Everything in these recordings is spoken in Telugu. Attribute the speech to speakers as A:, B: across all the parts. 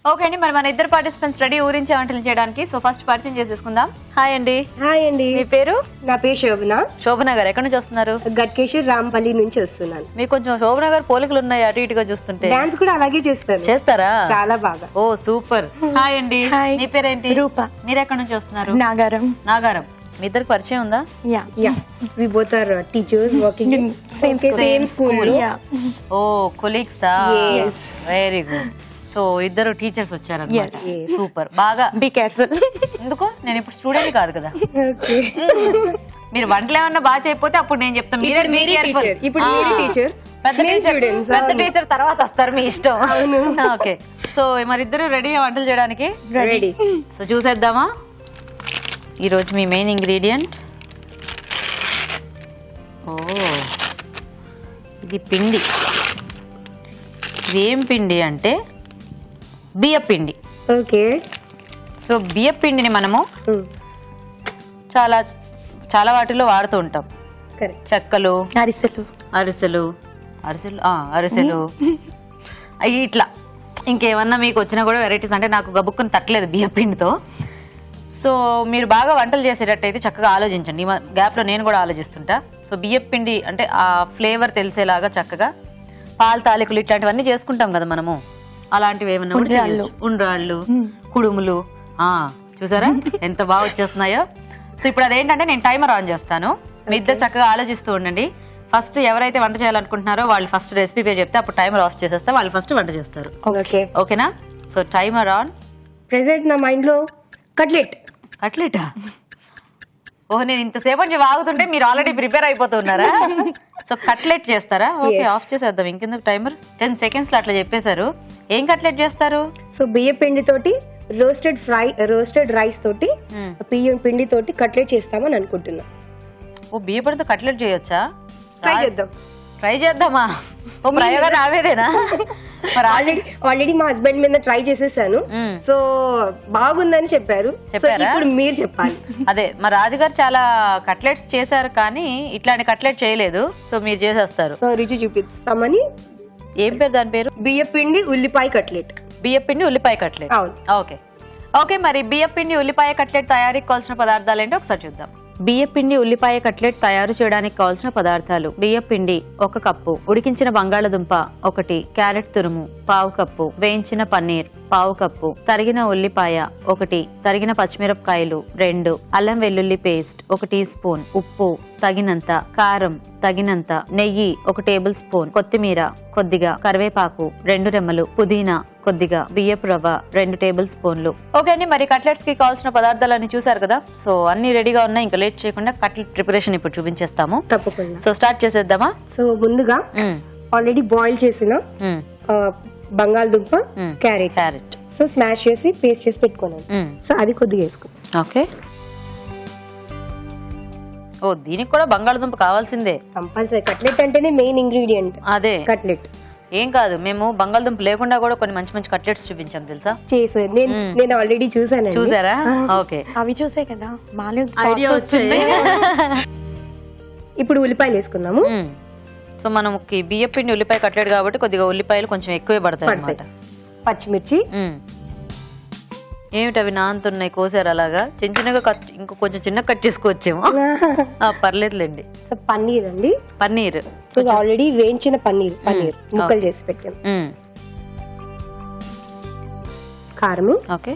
A: ఓకే అండి, మరి మన ఇద్దరు పార్టిసిపెంట్స్ రెడీ ఊరించే వంటలు చేయడానికి. సో ఫస్ట్ పరిచయం చేసేసుకుందాం. హాయ్ అండి.
B: హాయ్ అండి.
A: మీ పేరు?
B: నా పేరు శోభన.
A: శోభన గారు ఎక్కడి నుంచి వస్తున్నారు?
B: గట్కేశ్వర్ రాంపల్లి నుంచి వస్తున్నాను.
A: మీకు కొంచెం శోభన గారు పోలికలు ఉన్నాయి అటు ఇటుగా చూస్తుంటే.
B: డాన్స్ కూడా అలాగే
A: చేస్తారా?
B: చాలా బాగా.
A: ఓ సూపర్. హాయ్ అండి. మీ పేరేంటి?
C: రూప.
A: మీరు ఎక్కడి నుంచి వస్తున్నారు?
C: నాగారం.
A: నాగారం. మీ ఇద్దరికి పరిచయం ఉందా?
B: Yeah we both are teachers working in same school.
A: ఓ కొలీగ్సా? Very good. సో ఇద్దరు టీచర్స్ వచ్చారన్నమాట. సూపర్. బాగా
C: బీ కేర్ఫుల్.
A: ఎందుకు? నేను ఇప్పుడు స్టూడెంట్ కాదు కదా. మీరు వంటలు ఏమన్నా బాగా చేయకపోతే అప్పుడు నేను చెప్తాను. పెద్ద టీచర్ తర్వాత వస్తారు, మీ ఇష్టం. ఓకే, సో మరి ఇద్దరు రెడీ వంటలు చేయడానికి?
B: రెడీ.
A: సో చూసేద్దామా? ఈరోజు మీ మెయిన్ ఇంగ్రీడియంట్, ఓ ఇది పిండి. ఇది ఏం పిండి అంటే బియ్య పిండి.
B: ఓకే.
A: సో బియ్య పిండిని మనము చాలా చాలా వాటిల్లో వాడుతూ ఉంటాం. చెక్కలు,
C: అరిసెలు
A: అరిసెలు అరిసెలు అరిసెలు అవి ఇట్లా ఇంకేమన్నా మీకు వచ్చినా కూడా వెరైటీస్. అంటే నాకు గబుక్కుని తట్టలేదు బియ్య పిండితో. సో మీరు బాగా వంటలు చేసేటట్టయితే చక్కగా ఆలోచించండి. ఈ గ్యాప్లో నేను కూడా ఆలోచిస్తుంటా. సో బియ్య పిండి అంటే ఆ ఫ్లేవర్ తెలిసేలాగా చక్కగా పాల తాలికలు ఇట్లాంటివన్నీ చేసుకుంటాం కదా మనము. అలాంటివి ఏమన్నా ఉండ్రాళ్ళు, కుడుములు. చూసారా ఎంత బాగా వచ్చేస్తున్నాయో. సో ఇప్పుడు అదేంటంటే నేను టైమర్ ఆన్ చేస్తాను. మీ ఇద్దరు చక్కగా ఆలోచిస్తూ ఉండండి. ఫస్ట్ ఎవరైతే వంట చేయాలనుకుంటున్నారో వాళ్ళు ఫస్ట్ రెసిపీ పేరు చెప్తే అప్పుడు టైమర్ ఆఫ్ చేసేస్తే వాళ్ళు ఫస్ట్ వంట చేస్తారు. ఓకేనా? So timer on.
B: ప్రెసెంట్ నా మైండ్ లో
A: కట్లెటా? ఓహో, నేను ఇంతసేపు నుంచి వాగుతుంటే మీరు ఆల్రెడీ ప్రిపేర్ అయిపోతున్నారా? సో కట్లెట్ చేస్తారా? ఓకే, ఆఫ్ చేసేద్దాం. ఇంకెందుకు టైమర్? 10 seconds లో అట్లా చెప్పేశారు. ఏం కట్లెట్ చేస్తారు?
B: సో బియ్య పిండి తోటి రోస్టెడ్ రైస్ తోటి బియ్యం పిండి తోటి కట్లెట్ చేస్తామని అనుకుంటున్నా.
A: ఓ బియ్య పిండితో కట్లెట్ చేయొచ్చా? ట్రై చేద్దామా? ఓ ప్రయోగం రావేదేనా?
B: ఆల్రెడీ మా హస్బెండ్ మీద ట్రై చేసేసాను. సో బాగుందని చెప్పారు. ఇప్పుడు మీరు చెప్పాలి.
A: అదే, మా రాజుగారు చాలా కట్లెట్స్ చేశారు కానీ ఇట్లాంటి కట్లెట్ చేయలేదు. సో మీరు చేసేస్తారు.
B: సో రుచి చూపిస్తామని.
A: ఏం పేరు దాని పేరు?
B: బియ్య పిండి ఉల్లిపాయ కట్లెట్.
A: బియ్య పిండి ఉల్లిపాయ కట్లెట్. ఓకే ఓకే, మరి బియ్య పిండి ఉల్లిపాయ కట్లెట్ తయారీకి కావాల్సిన పదార్థాలు ఏంటో ఒకసారి చూద్దాం. బియ్య పిండి ఉల్లిపాయ కట్లెట్ తయారు చేయడానికి కావాల్సిన పదార్థాలు: బియ్య పిండి 1 కప్పు, ఉడికించిన బంగాళదుంప 1, క్యారెట్ తురుము 1/2 కప్పు, వేయించిన పన్నీర్ 1/2 కప్పు, తరిగిన ఉల్లిపాయ 1, తరిగిన పచ్చిమిరపకాయలు 2, అల్లం వెల్లుల్లి పేస్ట్ 1 టీ స్పూన్, ఉప్పు తగినంత, కారం తగినంత, నెయ్యి 1 టేబుల్ స్పూన్, కొత్తిమీర కొద్దిగా, కరివేపాకు 2 రెమ్మలు, పుదీనా కొద్దిగా, బియ్యపు రవ్వ 2 టేబుల్ స్పూన్లు. ఓకే అండి, మరి కట్లెట్స్ కి కావాల్సిన పదార్థాలన్నీ చూసారు కదా. సో అన్ని రెడీగా ఉన్నాయి. ఇంకా లేట్ చేయకుండా కట్లెట్ ప్రిపరేషన్ ఇప్పుడు చూపించేస్తాము.
B: తప్పకుండా.
A: సో స్టార్ట్ చేసేద్దామా?
B: సో ముందుగా ఆల్రెడీ బాయిల్ చేసిన బంగాళదుంప, క్యారెట్ సో స్మాష్ చేసి పేస్ట్ చేసి పెట్టుకున్నాను. సో అది కొద్దిగా వేసుకో.
A: ఓకే. ఓ దీనికి కూడా బంగాళదుంప కావాల్సిందే
B: కంపల్సరీ. కట్లెట్ అంటేనే మెయిన్ ఇంగ్రీడియంట్.
A: అదే
B: కట్లెట్.
A: ఏం కాదు, మేము బంగాళదుంప లేకుండా కూడా కొన్ని మంచి మంచి కట్లెట్స్ చూపించాం తెలుసా.
B: చేసాను నేను ఆల్రెడీ చూసాను.
A: చూసారా? ఓకే,
C: అవి చూసే కదా
A: ఐడియా వచ్చింది.
B: ఇప్పుడు ఉల్లిపాయలు వేసుకుందాము.
A: సో మనం బియ్య పిండి ఉల్లిపాయ కట్లెట్ కాబట్టి కొద్దిగా ఉల్లిపాయలు కొంచెం ఎక్కువే పడతాయి అన్నమాట.
B: పచ్చిమిర్చి
A: ఏమిటి అవి నాంతున్నాయి, కోసారు అలాగా? చిన్నగా కట్, ఇంకో కొంచెం చిన్నగా కట్ చేసుకోవచ్చేమో. పర్లేదులేండి.
B: పన్నీర్ అండి.
A: పన్నీర్
B: ఆల్రెడీ వేయించిన పన్నీర్ ముక్కలు చేసి పెట్టాము. కారము.
A: ఓకే.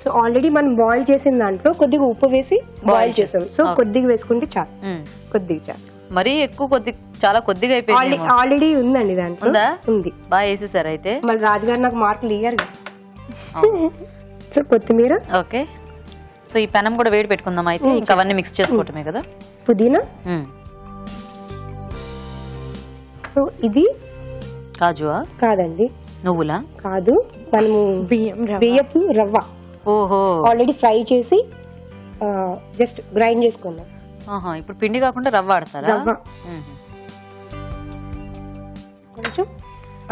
B: సో ఆల్రెడీ మనం బాయిల్ చేసిన దాంట్లో కొద్దిగా ఉప్పు వేసి బాయిల్ చేసాం. సో కొద్దిగా వేసుకుంటే చాలు. కొద్దిగా చాలు.
A: మరీ ఎక్కువ చాలా కొద్దిగా అయిపోయింది.
B: ఆల్రెడీ ఉందండి దాంట్లో. ఉంది.
A: బాగా వేసేసారు అయితే.
B: మరి రాజుగారు నాకు మార్కులు ఇయ్యారు. సో కొత్తిమీర.
A: ఓకే. సో ఈ పెనం కూడా వేడి పెట్టుకుందాం అయితే. ఇంకా అవన్నీ మిక్స్ చేసుకోవటమే కదా.
B: పుదీనా. సో ఇది
A: కాజువా?
B: కాదండి.
A: నువ్వులా?
B: కాదు, మనము బియ్యపు రవ్వ.
A: ఓహో,
B: ఆల్రెడీ ఫ్రై చేసి జస్ట్ గ్రైండ్ చేసుకున్నాం.
A: ఇప్పుడు పిండి కాకుండా రవ్వ ఆడతారా?
B: రవ్వ. కొంచెం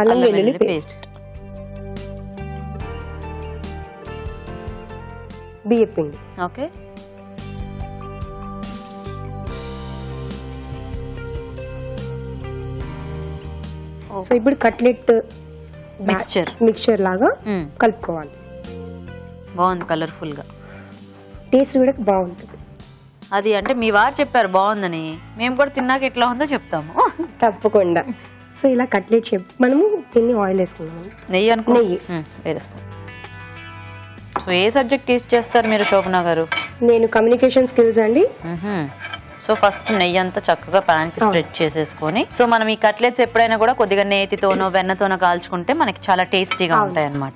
B: అల్లం వెల్లుల్లి పేస్ట్, బియ్య పిండి.
A: ఓకే. ఓ
B: సో ఇప్పుడు కట్లెట్ మిక్చర్ లాగా
A: మ్మ్.
B: కలుపుకోవాలి.
A: బాగుంది కలర్ఫుల్ గా.
B: టేస్ట్ కూడా బాగుంటుంది.
A: అది అంటే మీ వారు చెప్పారు బాగుందని, మేము కూడా తిన్నాక ఎట్లా ఉందో చెప్తాము.
B: తప్పకుండా. సో ఇలా కట్లెట్ మనము తిని ఆయిల్ వేసుకున్నాము.
A: నెయ్యి అనుకో.
B: నెయ్యి.
A: వేరే స్పూన్. సో ఏ సబ్జెక్ట్ టీచ్ చేస్తారు మీరు శోభన గారు?
B: నేను కమ్యూనికేషన్ స్కిల్స్ అండి.
A: సో ఫస్ట్ నెయ్యి అంతా చక్కగా ప్యాన్ కి స్ప్రెడ్ చేసేసుకొని, సో మనం ఈ కట్లెట్స్ ఎప్పుడైనా కూడా కొద్దిగా నేతితోనో వెన్నతోనో కాల్చుకుంటే మనకి చాలా టేస్టీగా ఉంటాయి అన్నమాట.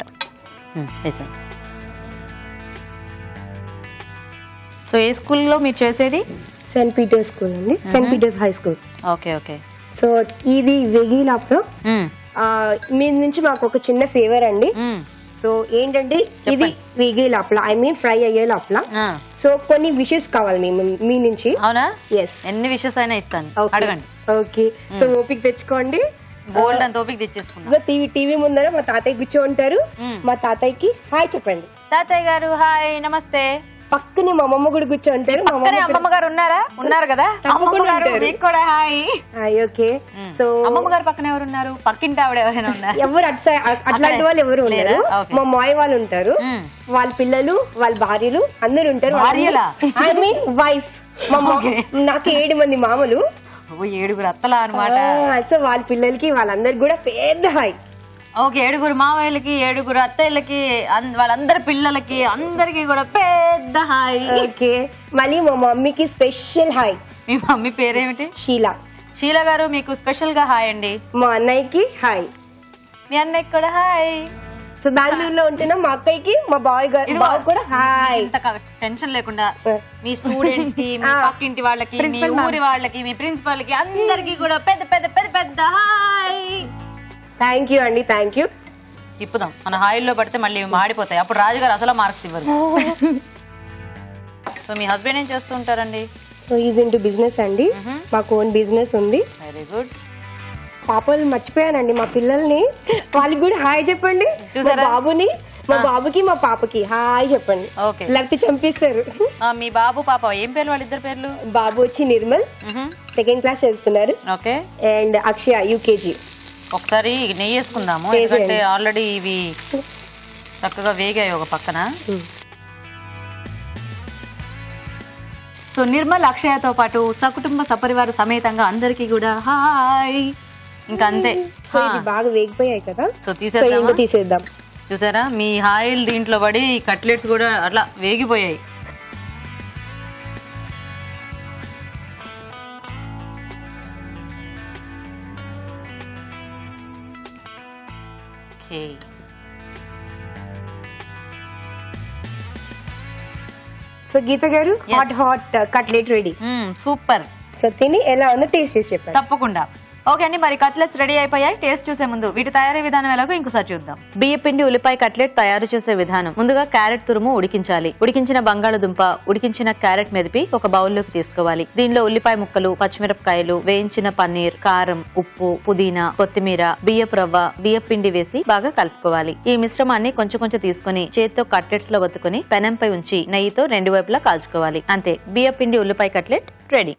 A: వేసాను. సో ఏ స్కూల్లో మీరు చేసేది?
B: సెయింట్ పీటర్స్ స్కూల్ అండి. Saint Peter's high school.
A: Okay okay.
B: So ఇది వెగిలాప్లో మీ నుంచి మాకు ఒక చిన్న ఫేవర్ అండి. సో ఏంటంటే ఇది వేగే లోపల, ఐ మీన్ ఫ్రై అయ్యే లోపల సో కొన్ని విషెస్ కావాలి మీ నుంచి.
A: అవునా?
B: ఎస్.
A: ఎన్ని విషెస్ అయినా ఇస్తాను, అడగండి.
B: ఓకే. సో ఓపిక తెచ్చుకోండి.
A: బోల్డ్ అంత ఓపిక తెచ్చేసుకున్నా.
B: టీవీ ముందర మా తాతయ్య కూర్చో ఉంటారు. మా తాతయ్యకి హాయ్ చెప్పండి.
A: తాతయ్య గారు హాయ్ నమస్తే.
B: పక్కనే మా అమ్మమ్మ కూడా కూర్చో ఉంటారు.
A: అమ్మమ్మ గారు ఉన్నారా? ఉన్నారు కదా. మీకు కూడా హాయ్.
B: ఓకే. సో
A: అమ్మమ్మ గారు పక్కన ఎవరు ఉన్నారు? పక్కింటి ఆవిడ ఎవరైనా ఉన్నారు?
B: ఎవరు అట్లాంటి వాళ్ళు ఎవరు ఉన్నారు? మా మాయ వాళ్ళు ఉంటారు, వాళ్ళ పిల్లలు, వాళ్ళ భార్యలు అందరు ఉంటారు. I mean wife. నాకు 7 మంది మామలు,
A: 7 అత్తలా అనమాట.
B: సో వాళ్ళ పిల్లలకి వాళ్ళందరికి కూడా పెద్ద హాయ్.
A: ఓకే, 7 మావయ్యలకి, 7 అత్తయ్యలకి, వాళ్ళందరి పిల్లలకి అందరికి కూడా పెద్ద హాయ్.
B: ఓకే. మళ్ళీ మా మమ్మీకి స్పెషల్ హాయ్.
A: మీ మమ్మీ పేరేమిటి?
B: షీలా.
A: షీలా గారు మీకు స్పెషల్ గా హాయ్ అండి.
B: మా అన్నయ్యకి హాయ్.
A: మీ అన్నయ్యకి కూడా హాయ్.
B: సో బెంగళూరులో ఉంటున్నా మా అక్కయ్యకి, మా బాయ్ గారు కూడా హాయ్.
A: ఇంత టెన్షన్ లేకుండా మీ స్టూడెంట్స్ కి, మీ పక్కింటి వాళ్ళకి, మీ ఊరి వాళ్ళకి, మీ ప్రిన్సిపల్ కి అందరికి కూడా పెద్ద పెద్ద పెద్ద పెద్ద హాయ్.
B: థ్యాంక్ యూ అండి. Thank you.
A: ఇప్పుదాం, మన హాయిల్లో పడితే మళ్ళీ మాడిపోతాయి, అప్పుడు రాజుగారు అసలు మార్క్స్ ఇవ్వరు. సో మీ హస్బెండ్ ఏం చేస్తూ ఉంటారండి?
B: సో ఈజ్ ఇంటూ బిజినెస్ అండి. మాకు ఓన్ బిజినెస్ ఉంది.
A: Very good.
B: పాపలు మర్చిపోయానండి మా పిల్లల్ని, వాళ్ళకి కూడా హాయ్ చెప్పండి. బాబుని, మా బాబుకి మా పాపకి హాయ్ చెప్పండి.
A: ఓకే.
B: లేకపోతే చంపిస్తారు.
A: మీ బాబు పాప ఏం పేర్లు? వాళ్ళిద్దరు పేర్లు?
B: బాబు వచ్చి నిర్మల్, 2nd క్లాస్ చదువుతున్నారు.
A: ఓకే.
B: And Akshaya UKG.
A: ఒకసారి నెయ్యి వేసుకుందాము, ఎందుకంటే ఆల్రెడీ ఇవి చక్కగా వేగాయి ఒక పక్కన. సో నిర్మల్ అక్షయతో పాటు సకుటుంబ సపరివార సమేతంగా అందరికి కూడా హాయ్. ఇంకా అంతే.
B: సో ఇది బాగా వేగిపోయాయి కదా.
A: సో తీసేద్దాం. చూసారా మీ హాయిల్ దీంట్లో పడి కట్లెట్స్ కూడా అట్లా వేగిపోయాయి.
B: సో గీత గారు hot cutlet ready.
A: Super.
B: So తిని ఎలా ఉందో టేస్ట్ చేసి చెప్పండి.
A: తప్పకుండా. ఓకే అండి, మరి కట్లెట్స్ రెడీ అయిపోయాయి. టేస్ట్ చూసే ముందు వీటి తయారీ విధానం ఎలాగో ఇంకోసారి చూద్దాం. బియ్య పిండి ఉల్లిపాయ కట్లెట్ తయారు చేసే విధానం. ముందుగా క్యారెట్ తురుము ఉడికించాలి. ఉడికించిన బంగాళదుంప, ఉడికించిన క్యారెట్ మెదిపి ఒక బౌల్లోకి తీసుకోవాలి. దీనిలో ఉల్లిపాయ ముక్కలు, పచ్చిమిరపకాయలు, వేయించిన పన్నీర్, కారం, ఉప్పు, పుదీనా, కొత్తిమీర, బియ్యపు రవ్వ, బియ్య పిండి వేసి బాగా కలుపుకోవాలి. ఈ మిశ్రమాన్ని కొంచెం కొంచెం తీసుకుని చేత్తో కట్లెట్స్ లో వత్తుకుని పెనంపై ఉంచి నెయ్యితో 2 వైపులా కాల్చుకోవాలి. అంతే, బియ్య పిండి ఉల్లిపాయ కట్లెట్ రెడీ.